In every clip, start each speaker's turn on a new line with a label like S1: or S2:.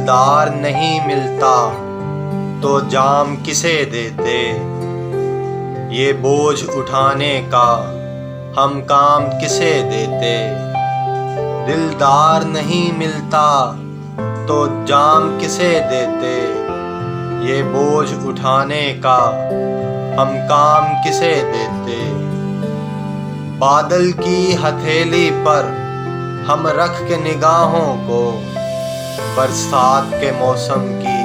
S1: दिलदार नहीं मिलता तो जाम किसे देते। ये बोझ उठाने का हम काम किसे देते। दिलदार नहीं मिलता तो जाम किसे देते। ये बोझ उठाने का हम काम किसे देते। बादल की हथेली पर हम रख के निगाहों को बरसात के मौसम की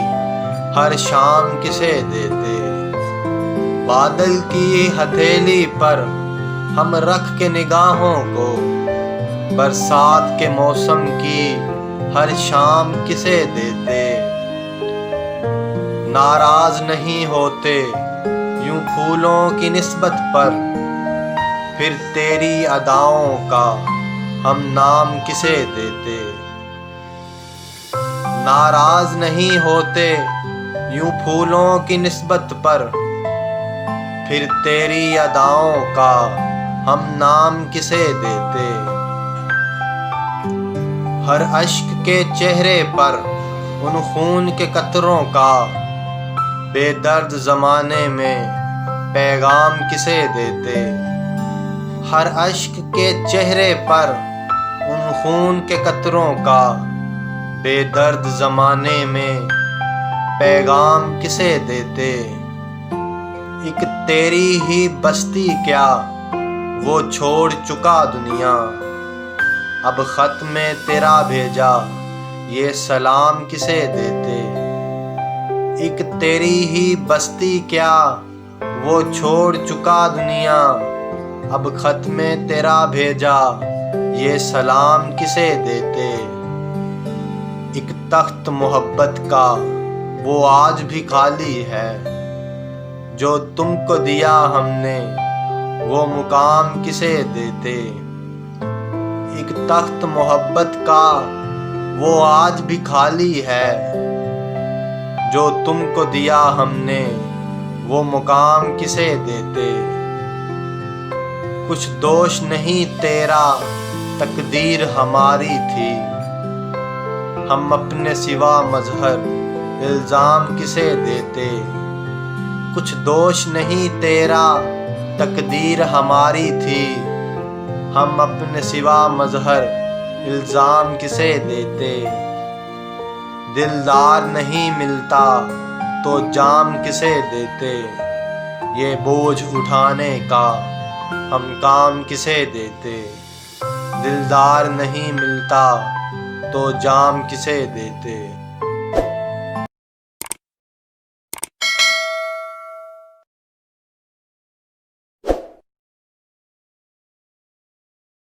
S1: हर शाम किसे देते। बादल की हथेली पर हम रख के निगाहों को बरसात के मौसम की हर शाम किसे देते। नाराज नहीं होते यूं फूलों की निस्बत पर, फिर तेरी अदाओं का हम नाम किसे देते। नाराज नहीं होते यूं फूलों की निस्बत पर, फिर तेरी अदाओं का हम नाम किसे देते। हर अश्क के चेहरे पर उन खून के कतरों का बेदर्द ज़माने में पैगाम किसे देते। हर अश्क के चेहरे पर उन खून के कतरों का बेदर्द ज़माने में पैगाम किसे देते। एक तेरी ही बस्ती क्या वो छोड़ चुका दुनिया, अब ख़त में तेरा भेजा ये सलाम किसे देते। एक तेरी ही बस्ती क्या वो छोड़ चुका दुनिया, अब ख़त में तेरा भेजा ये सलाम किसे देते। एक तख्त मोहब्बत का वो आज भी खाली है, जो तुमको दिया हमने वो मुकाम किसे देते। एक तख्त मोहब्बत का वो आज भी खाली है, जो तुमको दिया हमने वो मुकाम किसे देते। कुछ दोष नहीं तेरा तकदीर हमारी थी, हम अपने सिवा मजहर इल्ज़ाम किसे देते। कुछ दोष नहीं तेरा तकदीर हमारी थी, हम अपने सिवा मजहर इल्ज़ाम किसे देते। दिलदार नहीं मिलता तो जाम किसे देते। ये बोझ उठाने का हम काम किसे देते। दिलदार नहीं मिलता तो जाम किसे देते।